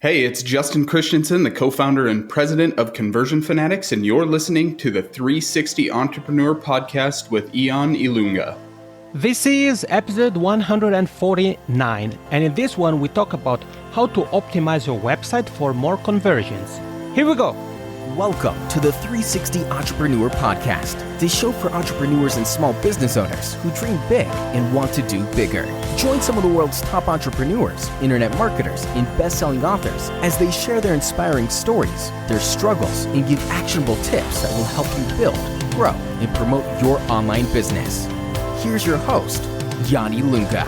Hey, it's Justin Christianson, the co-founder and president of Conversion Fanatics, and you're listening to the 360 Entrepreneur Podcast with Ian Ilunga. This is episode 149, and in this one we talk about how to optimize your website for more conversions. Here we go. Welcome to the 360 Entrepreneur Podcast, the show for entrepreneurs and small business owners who dream big and want to do bigger. Join some of the world's top entrepreneurs, internet marketers, and best-selling authors as they share their inspiring stories, their struggles, and give actionable tips that will help you build, grow, and promote your online business. Here's your host, Yanni Lunga.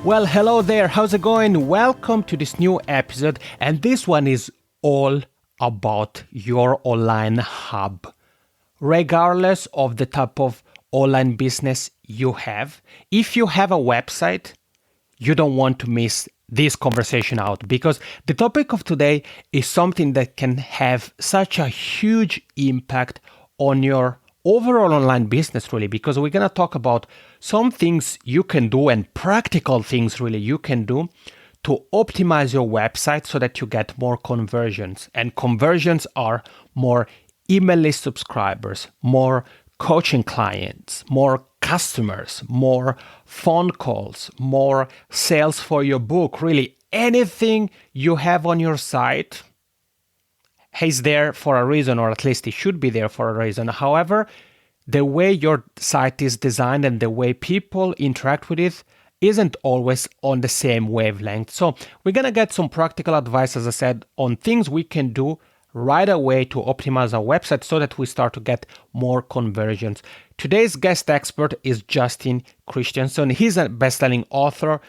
Well, hello there. How's it going? Welcome to this new episode, and this one is all about your online hub. Regardless of the type of online business you have, if you have a website, you don't want to miss this conversation out, because the topic of today is something that can have such a huge impact on your overall online business, really, because we're going to talk about some things you can do and practical things really you can do to optimize your website so that you get more conversions. And conversions are more email list subscribers, more coaching clients, more customers, more phone calls, more sales for your book. Really, anything you have on your site is there for a reason, or at least it should be there for a reason. However, the way your site is designed and the way people interact with it isn't always on the same wavelength. So we're going to get some practical advice, as I said, on things we can do right away to optimize our website so that we start to get more conversions. Today's guest expert is Justin Christianson. He's a best-selling author,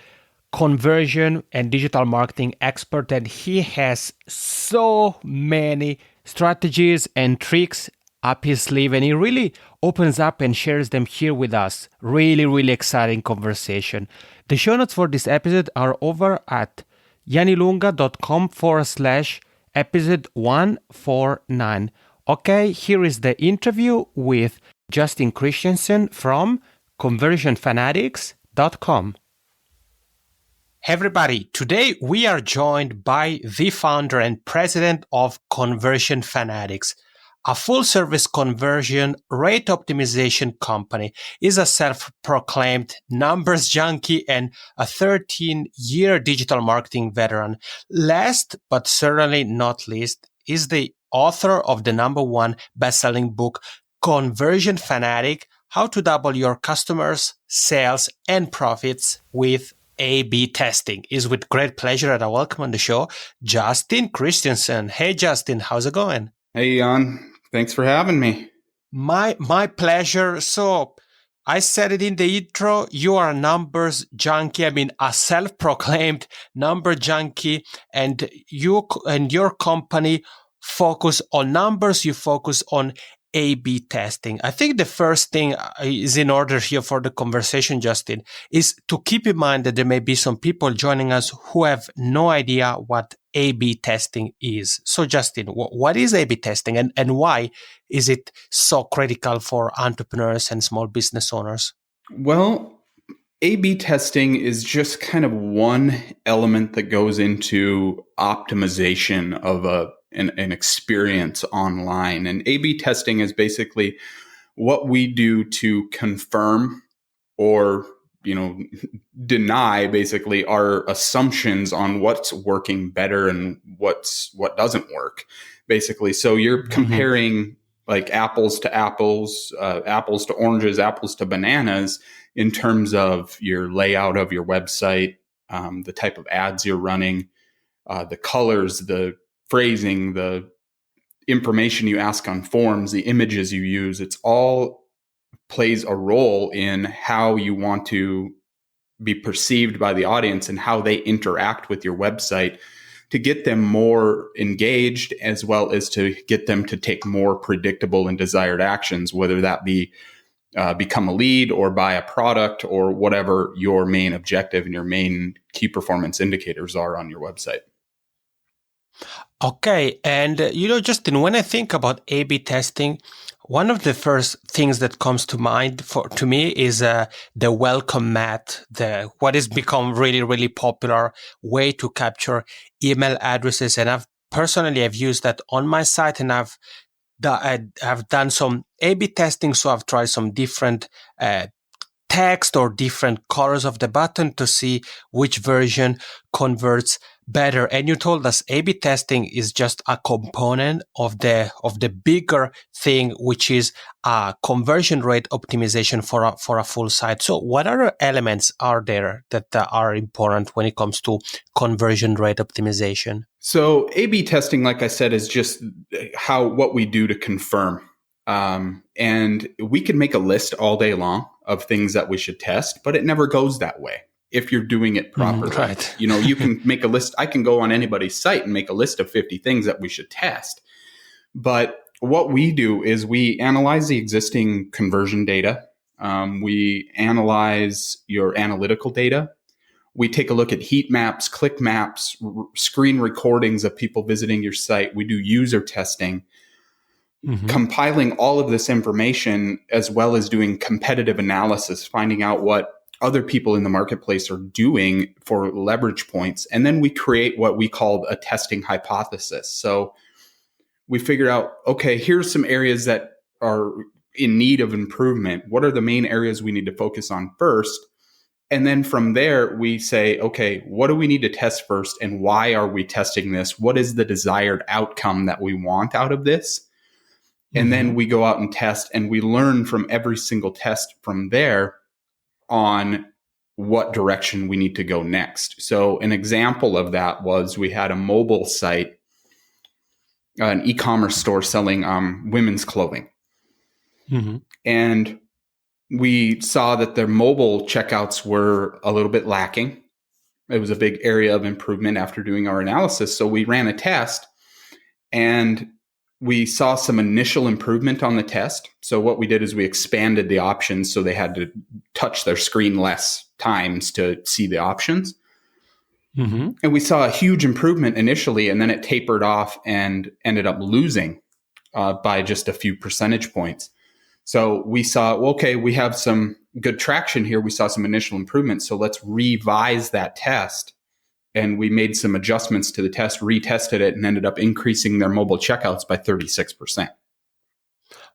conversion and digital marketing expert, and he has so many strategies and tricks up his sleeve, and he really opens up and shares them here with us. Really exciting conversation. The show notes for this episode are over at yannilunga.com/episode 149. Okay, here is the interview with Justin Christianson from conversionfanatics.com. Hey everybody, today we are joined by the founder and president of Conversion Fanatics. A full-service conversion rate optimization company, is a self-proclaimed numbers junkie and a 13-year digital marketing veteran. Last but certainly not least, is the author of the #1 best-selling book, Conversion Fanatic: How to Double Your Customers, Sales, and Profits with A/B Testing. Is with great pleasure that I welcome on the show, Justin Christianson. Hey Justin, how's it going? Hey, Ian. Thanks for having me. My pleasure. So I said it in the intro, you are a numbers junkie. I mean, a self-proclaimed number junkie, and you and your company focus on numbers. You focus on A/B testing. I think the first thing is, in order here for the conversation, Justin, is to keep in mind that there may be some people joining us who have no idea what A/B testing is. So Justin, what is A/B testing, and why is it so critical for entrepreneurs and small business owners? Well, A/B testing is just kind of one element that goes into optimization of an experience online. And A/B testing is basically what we do to confirm or deny basically our assumptions on what's working better and what doesn't work, basically. So you're comparing like apples to apples, apples to oranges, apples to bananas in terms of your layout of your website, the type of ads you're running, the colors, the phrasing, the information you ask on forms, the images you use. It's all plays a role in how you want to be perceived by the audience and how they interact with your website to get them more engaged, as well as to get them to take more predictable and desired actions, whether that be become a lead or buy a product or whatever your main objective and your main key performance indicators are on your website. Okay. And, Justin, when I think about A/B testing, One of the first things that comes to mind to me is the welcome mat, what has become really, really popular way to capture email addresses. And I've used that on my site, and I've done some A/B testing. So I've tried some different text or different colors of the button to see which version converts better. And you told us A/B testing is just a component of the bigger thing, which is conversion rate optimization for a full site. So what other elements are there that are important when it comes to conversion rate optimization? So A/B testing, like I said, is just what we do to confirm. And we can make a list all day long of things that we should test, but it never goes that way if you're doing it properly. Right. You can make a list. I can go on anybody's site and make a list of 50 things that we should test. But what we do is we analyze the existing conversion data. We analyze your analytical data. We take a look at heat maps, click maps, screen recordings of people visiting your site. We do user testing. Mm-hmm. Compiling all of this information, as well as doing competitive analysis, finding out what other people in the marketplace are doing for leverage points. And then we create what we call a testing hypothesis. So we figure out, okay, here's some areas that are in need of improvement. What are the main areas we need to focus on first? And then from there, we say, okay, what do we need to test first? And why are we testing this? What is the desired outcome that we want out of this? And then we go out and test, and we learn from every single test from there on what direction we need to go next. So an example of that was we had a mobile site, an e-commerce store selling women's clothing. Mm-hmm. And we saw that their mobile checkouts were a little bit lacking. It was a big area of improvement after doing our analysis. So we ran a test, and we saw some initial improvement on the test. So what we did is we expanded the options so they had to touch their screen less times to see the options. Mm-hmm. And we saw a huge improvement initially, and then it tapered off and ended up losing by just a few percentage points. So we saw, okay, we have some good traction here. We saw some initial improvements. So let's revise that test. And we made some adjustments to the test, retested it, and ended up increasing their mobile checkouts by 36%.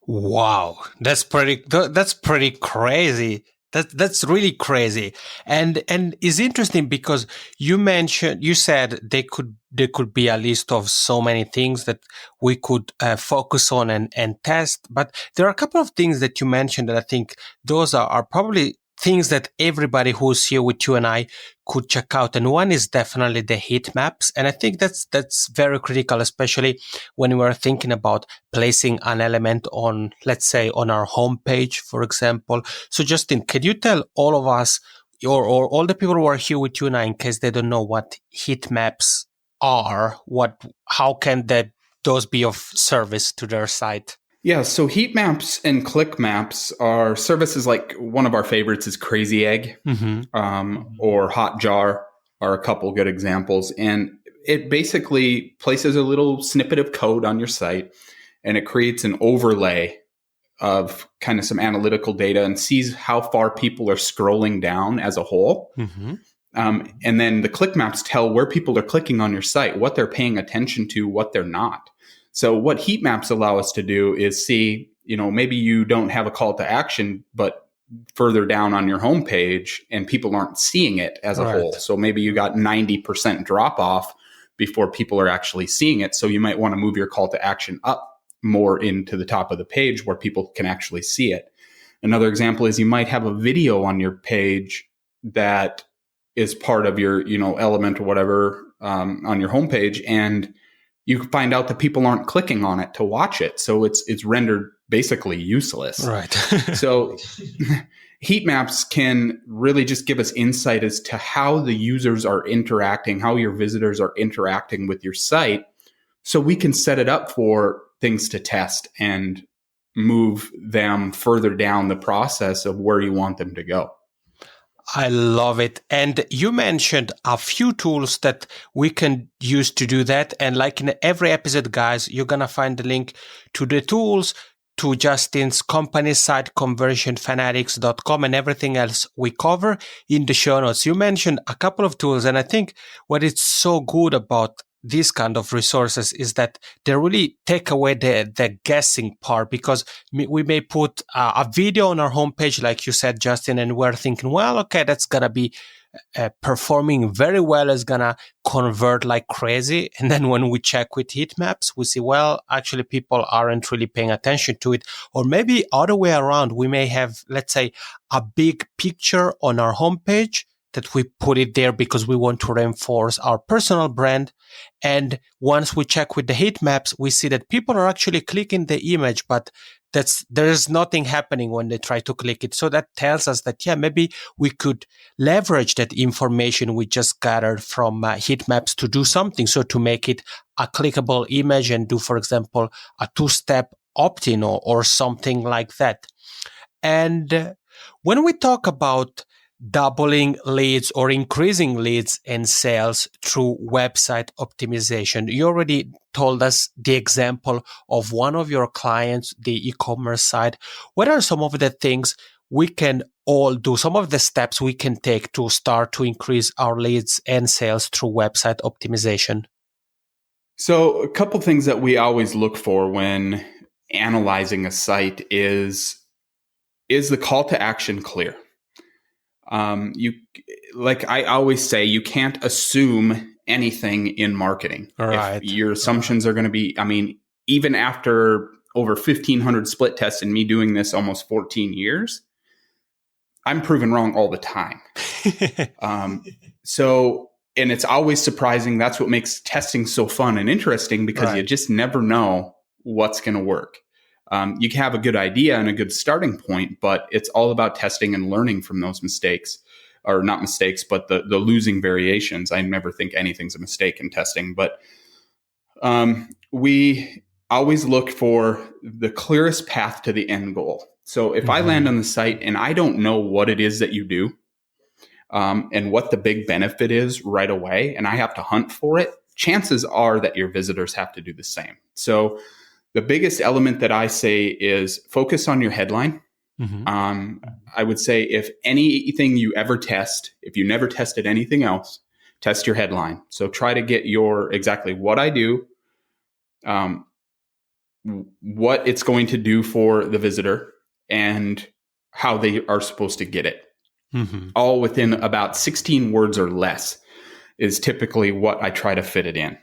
Wow, that's pretty crazy. That's really crazy, and it's interesting because you said there could be a list of so many things that we could focus on and test, but there are a couple of things that you mentioned that I think those are probably things that everybody who's here with you and I could check out. And one is definitely the heat maps. And I think that's very critical, especially when we're thinking about placing an element on, let's say, on our homepage, for example. So Justin, can you tell all of us or all the people who are here with you and I, in case they don't know what heat maps are, how can those be of service to their site? Yeah, so heat maps and click maps are services like one of our favorites is Crazy Egg, or Hotjar are a couple good examples. And it basically places a little snippet of code on your site, and it creates an overlay of kind of some analytical data and sees how far people are scrolling down as a whole. Mm-hmm. And then the click maps tell where people are clicking on your site, what they're paying attention to, what they're not. So what heat maps allow us to do is see, maybe you don't have a call to action, but further down on your homepage and people aren't seeing it as a whole. So maybe you got 90% drop off before people are actually seeing it. So you might want to move your call to action up more into the top of the page where people can actually see it. Another example is you might have a video on your page that is part of your, element or whatever on your homepage, and you find out that people aren't clicking on it to watch it. So it's rendered basically useless. Right. So heat maps can really just give us insight as to how the users are interacting, how your visitors are interacting with your site. So we can set it up for things to test and move them further down the process of where you want them to go. I love it. And you mentioned a few tools that we can use to do that. And like in every episode, guys, you're going to find the link to the tools to Justin's company site, conversionfanatics.com, and everything else we cover in the show notes. You mentioned a couple of tools, and I think what is so good about these kind of resources is that they really take away the guessing part, because we may put a video on our homepage, like you said, Justin, and we're thinking, well, okay, that's going to be performing very well, is going to convert like crazy. And then when we check with heat maps, we see, well, actually people aren't really paying attention to it. Or maybe other way around, we may have, let's say, a big picture on our homepage that we put it there because we want to reinforce our personal brand. And once we check with the heat maps, we see that people are actually clicking the image, but there's nothing happening when they try to click it. So that tells us that, yeah, maybe we could leverage that information we just gathered from heat maps to do something. So to make it a clickable image and do, for example, a 2-step opt-in or something like that. And when we talk about doubling leads or increasing leads and sales through website optimization, you already told us the example of one of your clients, the e-commerce side. What are some of the things we can all do, some of the steps we can take to start to increase our leads and sales through website optimization? So a couple things that we always look for when analyzing a site is the call to action clear? Like I always say, you can't assume anything in marketing. Right. If your assumptions are going to be, even after over 1,500 split tests and me doing this almost 14 years, I'm proven wrong all the time. And it's always surprising. That's what makes testing so fun and interesting, because you just never know what's going to work. You can have a good idea and a good starting point, but it's all about testing and learning from those mistakes, or not mistakes, but the losing variations. I never think anything's a mistake in testing, but we always look for the clearest path to the end goal. So if I land on the site and I don't know what it is that you do, and what the big benefit is right away, and I have to hunt for it, chances are that your visitors have to do the same. So the biggest element that I say is focus on your headline. I would say if anything you ever test, if you never tested anything else, test your headline. So try to get exactly what I do, what it's going to do for the visitor, and how they are supposed to get it. All within about 16 words or less is typically what I try to fit it in.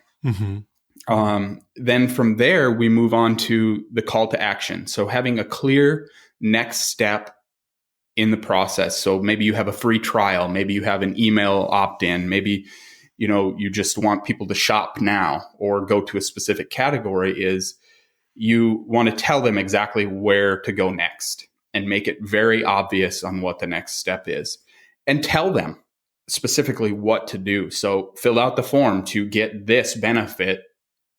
Then from there, we move on to the call to action. So having a clear next step in the process. So maybe you have a free trial, maybe you have an email opt-in, maybe you just want people to shop now or go to a specific category. Is you want to tell them exactly where to go next and make it very obvious on what the next step is, and tell them specifically what to do. So fill out the form to get this benefit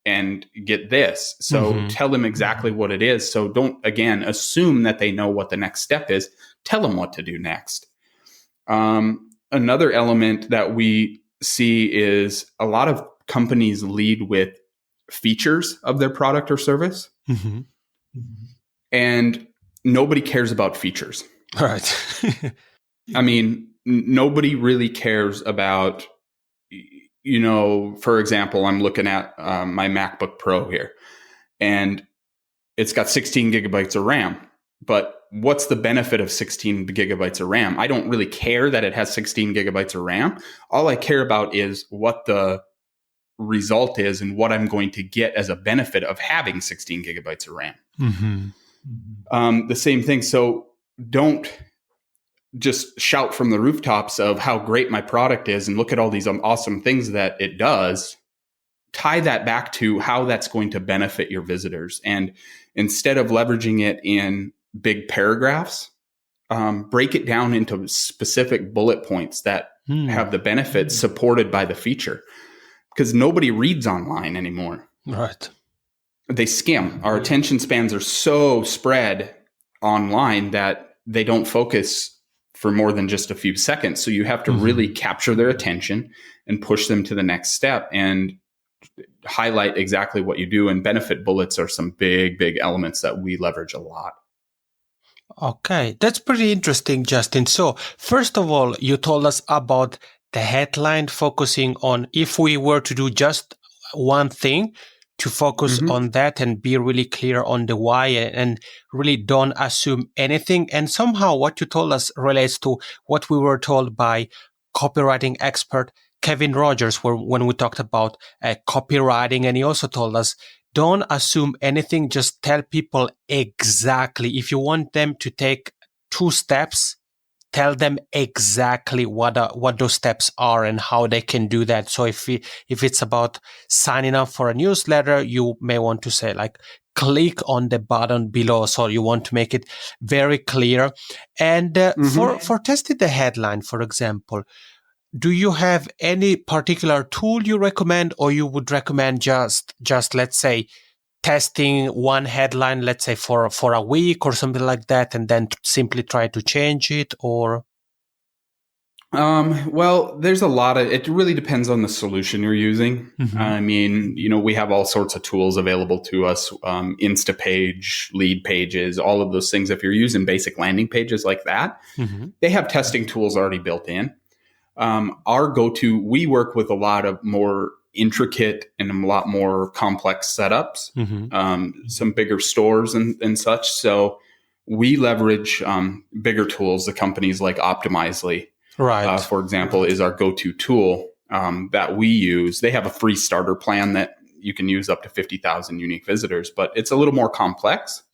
and get this. So tell them exactly what it is. So don't, again, assume that they know what the next step is. Tell them what to do next. Another element that we see is a lot of companies lead with features of their product or service. And nobody cares about features. Right. Nobody really cares about, for example, I'm looking at my MacBook Pro here, and it's got 16 gigabytes of RAM. But what's the benefit of 16 gigabytes of RAM? I don't really care that it has 16 gigabytes of RAM. All I care about is what the result is and what I'm going to get as a benefit of having 16 gigabytes of RAM. The same thing. So don't just shout from the rooftops of how great my product is and look at all these awesome things that it does. Tie that back to how that's going to benefit your visitors. And instead of leveraging it in big paragraphs, break it down into specific bullet points that have the benefits supported by the feature. Because nobody reads online anymore. Right. They skim. Our attention spans are so spread online that they don't focus for more than just a few seconds. So you have to really capture their attention and push them to the next step. And highlight exactly what you do. And benefit bullets are some big elements that we leverage a lot. Okay, that's pretty interesting, Justin. So, first of all, you told us about the headline, focusing on if we were to do just one thing, to focus on that and be really clear on the why and really don't assume anything. And somehow what you told us relates to what we were told by copywriting expert Kevin Rogers when we talked about copywriting. And he also told us, don't assume anything. Just tell people exactly. If you want them to take 2 steps, tell them exactly what those steps are and how they can do that. So if it's about signing up for a newsletter, you may want to say like, click on the button below. So you want to make it very clear. And for testing the headline, for example, do you have any particular tool you recommend, or you would recommend just let's say testing one headline, let's say for a week or something like that, and then simply try to change it? Or well, there's a lot of, it really depends on the solution you're using. I mean, we have all sorts of tools available to us, Instapage, lead pages, all of those things. If you're using basic landing pages like that, they have testing tools already built in. Our go-to, we work with a lot of more intricate and a lot more complex setups, some bigger stores and such. So we leverage bigger tools. The companies like Optimizely, for example, is our go-to tool that we use. They have a free starter plan that you can use up to 50,000 unique visitors, but it's a little more complex.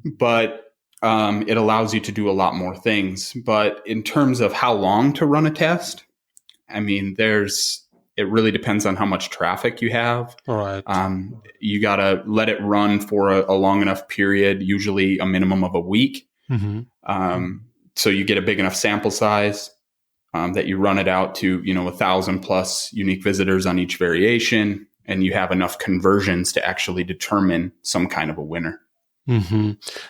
But it allows you to do a lot more things. But in terms of how long to run a test, I mean, it really depends on how much traffic you have. You got to let it run for a long enough period, usually a minimum of a week. So you get a big enough sample size that you run it out to, 1,000 plus unique visitors on each variation, and you have enough conversions to actually determine some kind of a winner.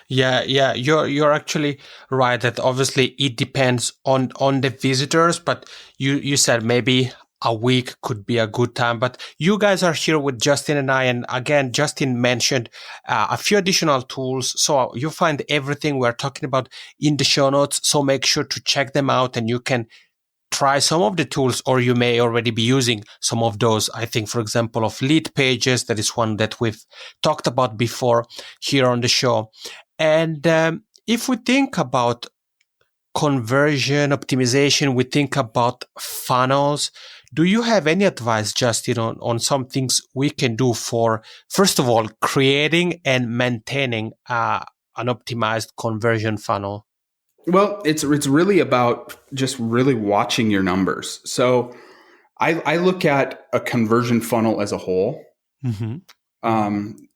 Yeah, you're actually right that obviously it depends on the visitors, but you said maybe a week could be a good time. But you guys are here with Justin and I, and again, Justin mentioned a few additional tools. So you find everything we're talking about in the show notes. So make sure to check them out, and you can try some of the tools, or you may already be using some of those. I think, for example, of lead pages, that is one that we've talked about before here on the show. And if we think about conversion optimization, we think about funnels. Do you have any advice, Justin, on some things we can do for, first of all, creating and maintaining an optimized conversion funnel? Well, it's really about just really watching your numbers. So I look at a conversion funnel as a whole,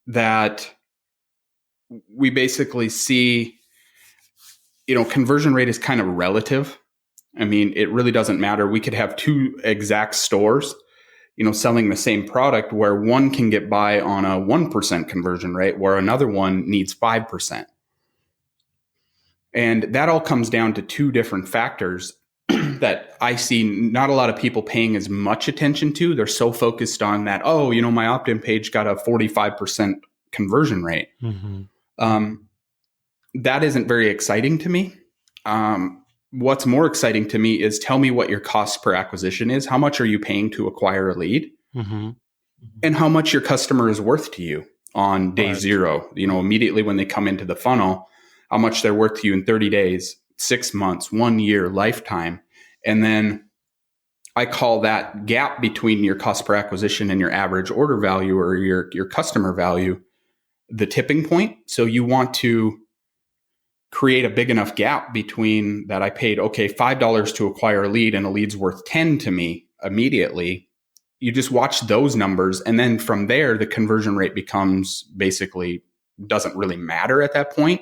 that we basically see, conversion rate is kind of relative. I mean, it really doesn't matter. We could have 2 exact stores, selling the same product, where one can get by on a 1% conversion rate, where another one needs 5%. And that all comes down to 2 different factors that I see not a lot of people paying as much attention to. They're so focused on that, my opt-in page got a 45% conversion rate. That isn't very exciting to me. What's more exciting to me is, tell me what your cost per acquisition is. How much are you paying to acquire a lead? And how much your customer is worth to you on day 0, immediately when they come into the funnel. How much they're worth to you in 30 days, 6 months, 1 year, lifetime. And then I call that gap between your cost per acquisition and your average order value, or your customer value, the tipping point. So you want to create a big enough gap between that. I paid, $5 to acquire a lead, and a lead's worth 10 to me immediately. You just watch those numbers. And then from there, the conversion rate becomes basically doesn't really matter at that point.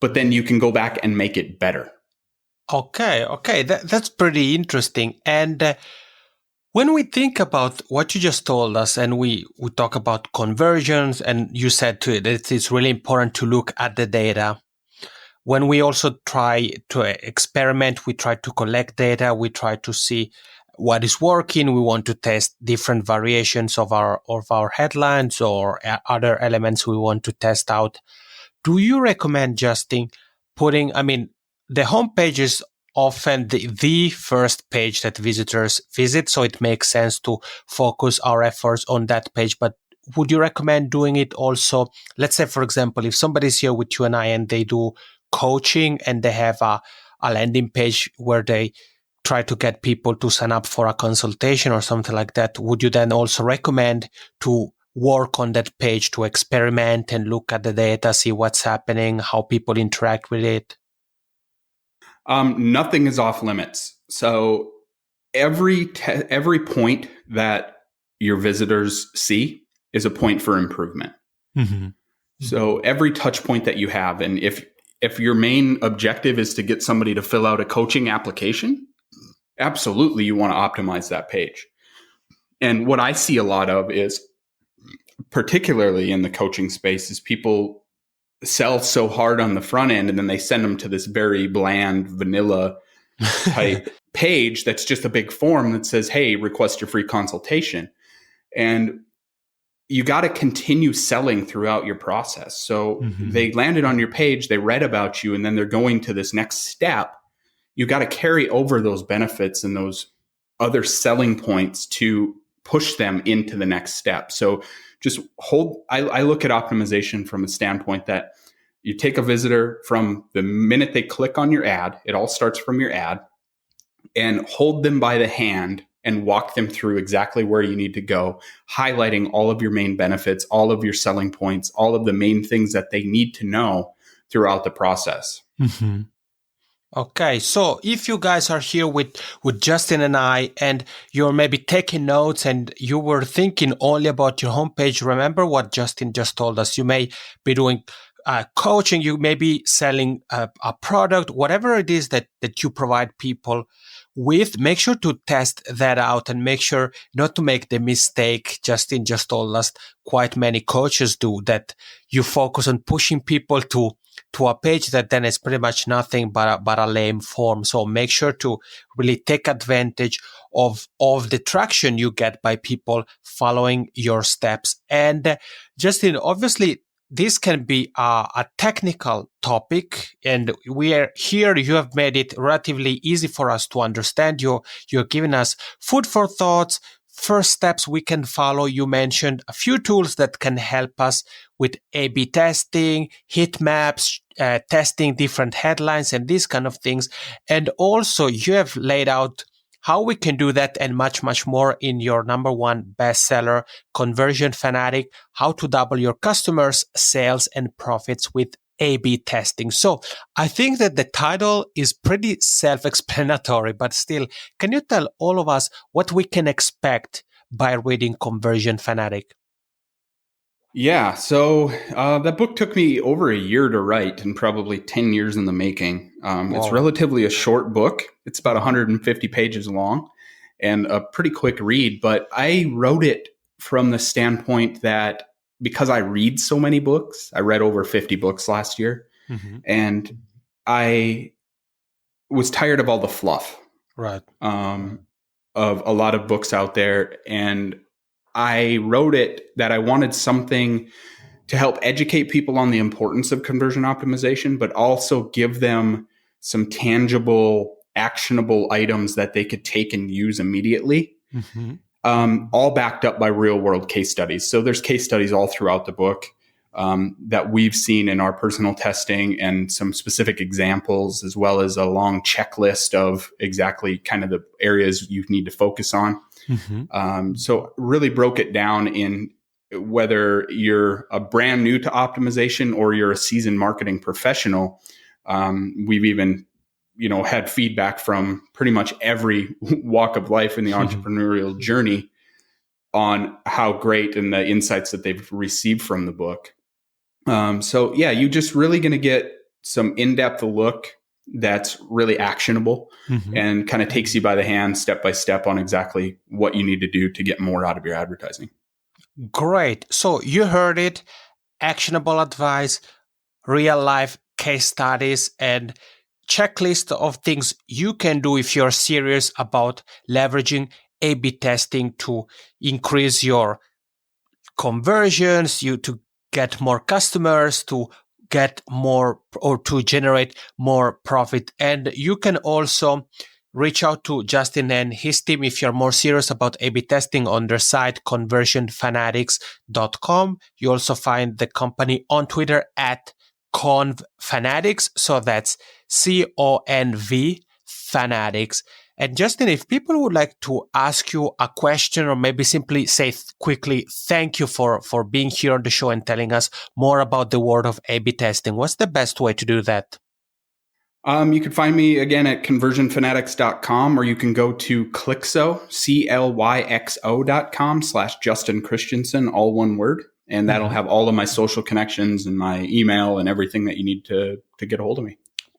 But then you can go back and make it better. Okay. That's pretty interesting. And when we think about what you just told us, and we talk about conversions, and you said to it that it's really important to look at the data. When we also try to experiment, we try to collect data, we try to see what is working. We want to test different variations of our headlines or other elements we want to test out. Do you recommend, Justin, the homepage is often the first page that visitors visit, so it makes sense to focus our efforts on that page. But would you recommend doing it also? Let's say, for example, if somebody's here with you and I and they do coaching and they have a landing page where they try to get people to sign up for a consultation or something like that, would you then also recommend to work on that page to experiment and look at the data, see what's happening, how people interact with it? Nothing is off limits. So every point that your visitors see is a point for improvement. Mm-hmm. So every touch point that you have, and if your main objective is to get somebody to fill out a coaching application, absolutely you want to optimize that page. And what I see a lot of is, particularly in the coaching space, is people sell so hard on the front end and then they send them to this very bland vanilla type page that's just a big form that says, hey, request your free consultation. And you got to continue selling throughout your process. So they landed on your page, they read about you, and then they're going to this next step. You got to carry over those benefits and those other selling points to push them into the next step. So just I look at optimization from a standpoint that you take a visitor from the minute they click on your ad, it all starts from your ad, and hold them by the hand and walk them through exactly where you need to go, highlighting all of your main benefits, all of your selling points, all of the main things that they need to know throughout the process. Mm-hmm. Okay, so if you guys are here with Justin and I, and you're maybe taking notes and you were thinking only about your homepage, remember what Justin just told us. You may be doing coaching, you may be selling a product, whatever it is that you provide people with. Make sure to test that out and make sure not to make the mistake Justin just told us quite many coaches do, that you focus on pushing people to a page that then is pretty much nothing but a lame form. So make sure to really take advantage of the traction you get by people following your steps. And Justin, obviously, this can be a technical topic, and we are here. You have made it relatively easy for us to understand. You're giving us food for thoughts, first steps we can follow. You mentioned a few tools that can help us with A/B testing, heat maps, testing different headlines and these kind of things. And also you have laid out how we can do that and much, much more in your #1 bestseller, Conversion Fanatic, How to Double Your Customers' Sales and Profits with A/B Testing. So I think that the title is pretty self-explanatory, but still, can you tell all of us what we can expect by reading Conversion Fanatic? Yeah, so that book took me over a year to write and probably 10 years in the making. It's relatively a short book. It's about 150 pages long and a pretty quick read. But I wrote it from the standpoint that because I read so many books, I read over 50 books last year, and I was tired of all the fluff, right? Of a lot of books out there. And I wrote it that I wanted something to help educate people on the importance of conversion optimization, but also give them some tangible, actionable items that they could take and use immediately, all backed up by real world case studies. So there's case studies all throughout the book that we've seen in our personal testing, and some specific examples, as well as a long checklist of exactly kind of the areas you need to focus on. So really broke it down in whether you're a brand new to optimization or you're a seasoned marketing professional. We've even, had feedback from pretty much every walk of life in the entrepreneurial journey on how great and the insights that they've received from the book. So yeah, you just really going to get some in-depth look that's really actionable and kind of takes you by the hand step by step on exactly what you need to do to get more out of your advertising. Great. So you heard it, actionable advice, real life case studies, and checklist of things you can do if you're serious about leveraging A/B testing to increase your conversions, to get more customers, to get more or to generate more profit. And you can also reach out to Justin and his team if you're more serious about A/B testing on their site, conversionfanatics.com. You also find the company on Twitter at convfanatics. So that's CONV fanatics. And Justin, if people would like to ask you a question or maybe simply say quickly, thank you for being here on the show and telling us more about the world of A/B testing, what's the best way to do that? You can find me again at conversionfanatics.com, or you can go to Clyxo, CLYXO.com/Justin Christianson, all one word. And that'll have all of my social connections and my email and everything that you need to get a hold of me.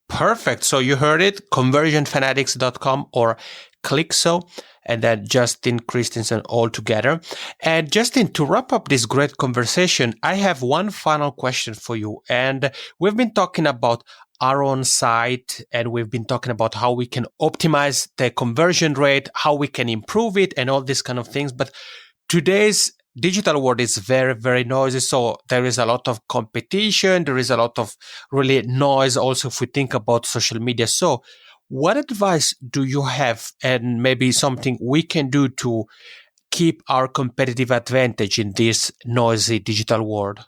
Perfect. So you heard it, conversionfanatics.com or Clyxo, and then Justin Christianson all together. And Justin, to wrap up this great conversation, I have one final question for you. And we've been talking about our own site, and we've been talking about how we can optimize the conversion rate, how we can improve it, and all these kind of things. But today's digital world is very, very noisy. So there is a lot of competition. There is a lot of really noise also if we think about social media. So what advice do you have, and maybe something we can do to keep our competitive advantage in this noisy digital world?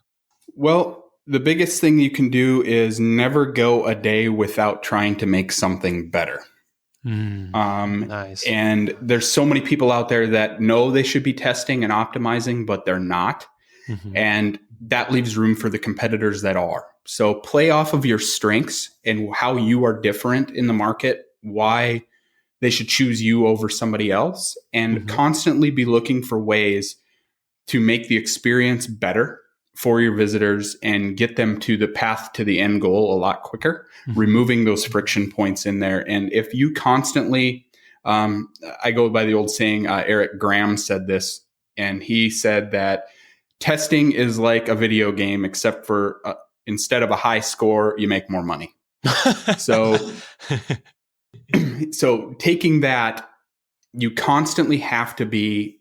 Well, the biggest thing you can do is never go a day without trying to make something better. Nice. And there's so many people out there that know they should be testing and optimizing, but they're not. And that leaves room for the competitors that are. So play off of your strengths and how you are different in the market, why they should choose you over somebody else, and constantly be looking for ways to make the experience better for your visitors and get them to the path to the end goal a lot quicker, removing those friction points in there. And if you constantly, I go by the old saying, Eric Graham said this, and he said that testing is like a video game, except for instead of a high score, you make more money. So taking that, you constantly have to be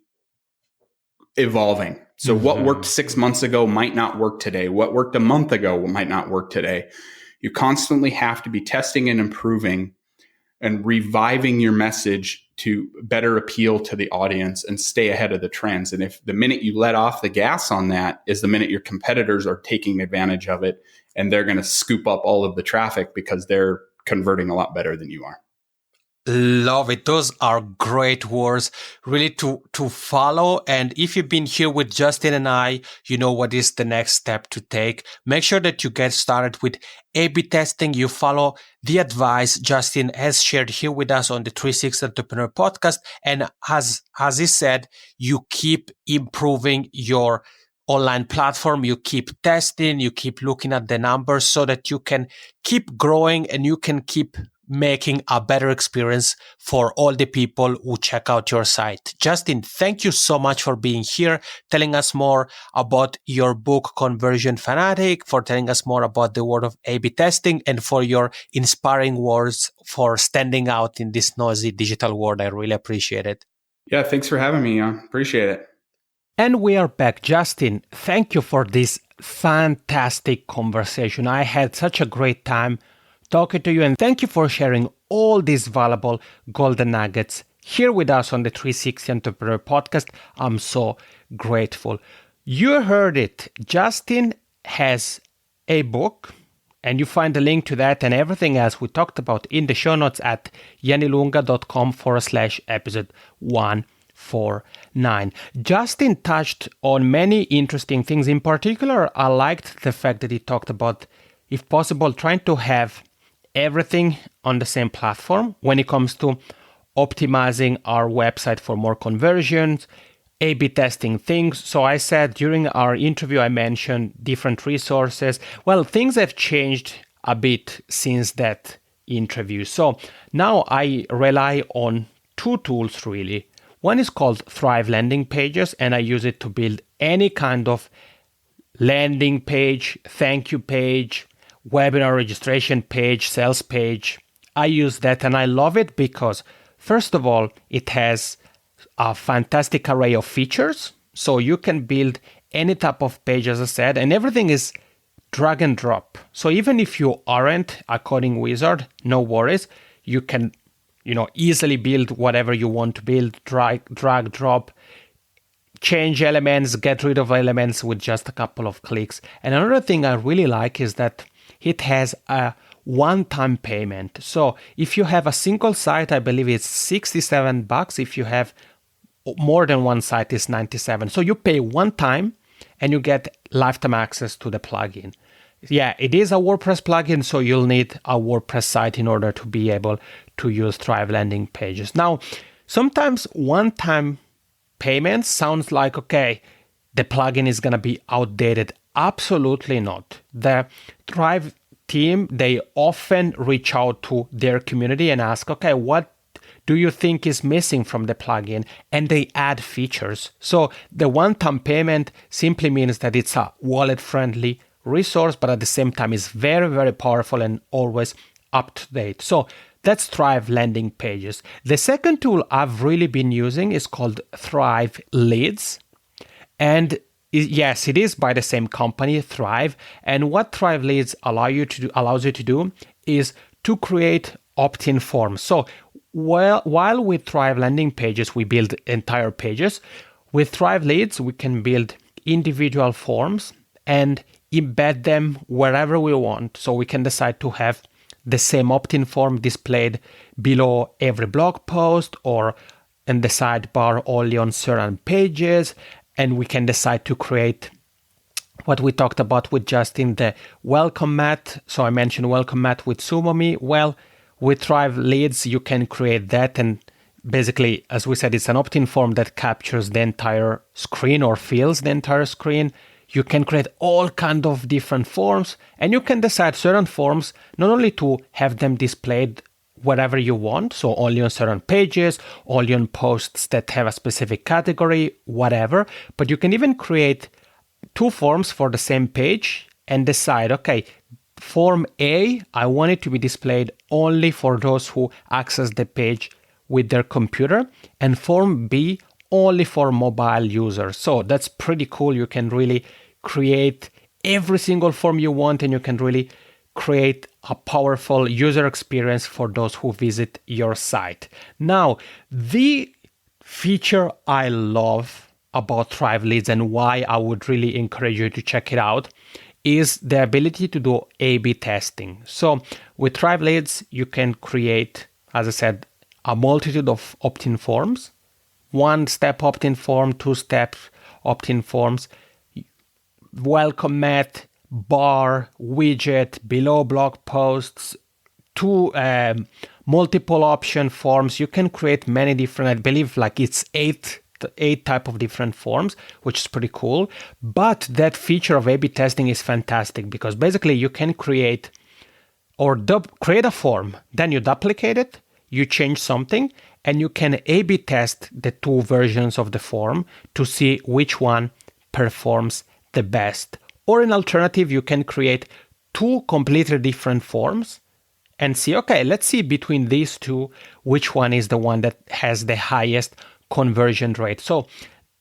evolving. So what worked 6 months ago might not work today. What worked a month ago might not work today. You constantly have to be testing and improving and reviving your message to better appeal to the audience and stay ahead of the trends. And if the minute you let off the gas on that is the minute your competitors are taking advantage of it, and they're going to scoop up all of the traffic because they're converting a lot better than you are. Love it. Those are great words really to follow. And if you've been here with Justin and I, you know what is the next step to take. Make sure that you get started with A/B testing. You follow the advice Justin has shared here with us on the 360 Entrepreneur podcast. And as he said, you keep improving your online platform, you keep testing, you keep looking at the numbers so that you can keep growing and you can keep making a better experience for all the people who check out your site. Justin, thank you so much for being here, telling us more about your book, Conversion Fanatic, for telling us more about the world of A/B testing, and for your inspiring words for standing out in this noisy digital world. I really appreciate it. Yeah, thanks for having me. Appreciate it. And we are back. Justin, thank you for this fantastic conversation. I had such a great time talking to you, and thank you for sharing all these valuable golden nuggets here with us on the 360 Entrepreneur podcast. I'm so grateful. You heard it. Justin has a book, and you find the link to that and everything else we talked about in the show notes at janilunga.com/episode 149. Justin touched on many interesting things. In particular, I liked the fact that he talked about, if possible, trying to have everything on the same platform when it comes to optimizing our website for more conversions, A/B testing things. So I said during our interview, I mentioned different resources. Well, things have changed a bit since that interview. So now I rely on two tools really. One is called Thrive Landing Pages, and I use it to build any kind of landing page, thank you page, webinar registration page, sales page, I use that and I love it because, first of all, it has a fantastic array of features. So you can build any type of page, as I said, and everything is drag and drop. So even if you aren't a coding wizard, no worries. You can, easily build whatever you want to build, drag, drop, change elements, get rid of elements with just a couple of clicks. And another thing I really like is that it has a one-time payment. So if you have a single site, I believe it's $67. If you have more than one site, it's $97. So you pay one time and you get lifetime access to the plugin. Yeah, it is a WordPress plugin, so you'll need a WordPress site in order to be able to use Thrive landing pages. Now, sometimes one-time payments sounds like, okay, the plugin is going to be outdated. Absolutely not. The Thrive team, they often reach out to their community and ask, okay, what do you think is missing from the plugin? And they add features. So the one-time payment simply means that it's a wallet-friendly resource, but at the same time is very, very powerful and always up to date. So that's Thrive landing pages. The second tool I've really been using is called Thrive Leads. And yes, it is by the same company, Thrive. And what Thrive Leads allows you to do is to create opt-in forms. So while with Thrive landing pages, we build entire pages, with Thrive Leads, we can build individual forms and embed them wherever we want. So we can decide to have the same opt-in form displayed below every blog post or in the sidebar only on certain pages. And we can decide to create what we talked about with Justin, the welcome mat. So I mentioned welcome mat with SumoMe. Well, with Thrive Leads, you can create that. And basically, as we said, it's an opt-in form that captures the entire screen or fills the entire screen. You can create all kinds of different forms, and you can decide certain forms not only to have them displayed wherever you want, so only on certain pages, only on posts that have a specific category, whatever, but you can even create two forms for the same page and decide, okay, form A, I want it to be displayed only for those who access the page with their computer, and form B only for mobile users. So that's pretty cool. You can really create every single form you want, and you can really create a powerful user experience for those who visit your site. Now, the feature I love about Thrive Leads and why I would really encourage you to check it out is the ability to do A/B testing. So with Thrive Leads, you can create, as I said, a multitude of opt-in forms, one-step opt-in form, two-step opt-in forms, welcome mat, bar, widget, below blog posts, two multiple option forms. You can create many different, I believe like it's eight type of different forms, which is pretty cool. But that feature of A/B testing is fantastic because basically you can create a form, then you duplicate it, you change something, and you can A/B test the two versions of the form to see which one performs the best. Or in alternative, you can create two completely different forms and see, okay, let's see between these two, which one is the one that has the highest conversion rate. So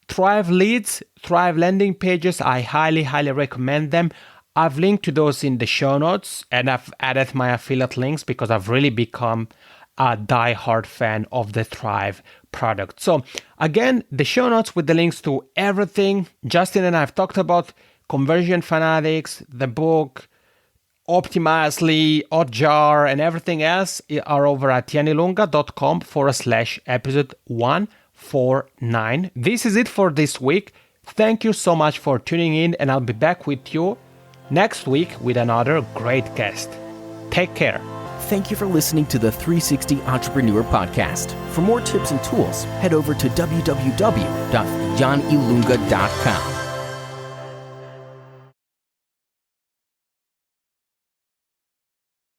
Thrive Leads, Thrive landing pages, I highly, highly recommend them. I've linked to those in the show notes, and I've added my affiliate links because I've really become a die-hard fan of the Thrive product. So again, the show notes with the links to everything Justin and I have talked about, Conversion Fanatics, the book, Optimizely, Hotjar, and everything else are over at yanilunga.com/episode 149. This is it for this week. Thank you so much for tuning in, and I'll be back with you next week with another great guest. Take care. Thank you for listening to the 360 Entrepreneur Podcast. For more tips and tools, head over to www.yanilunga.com.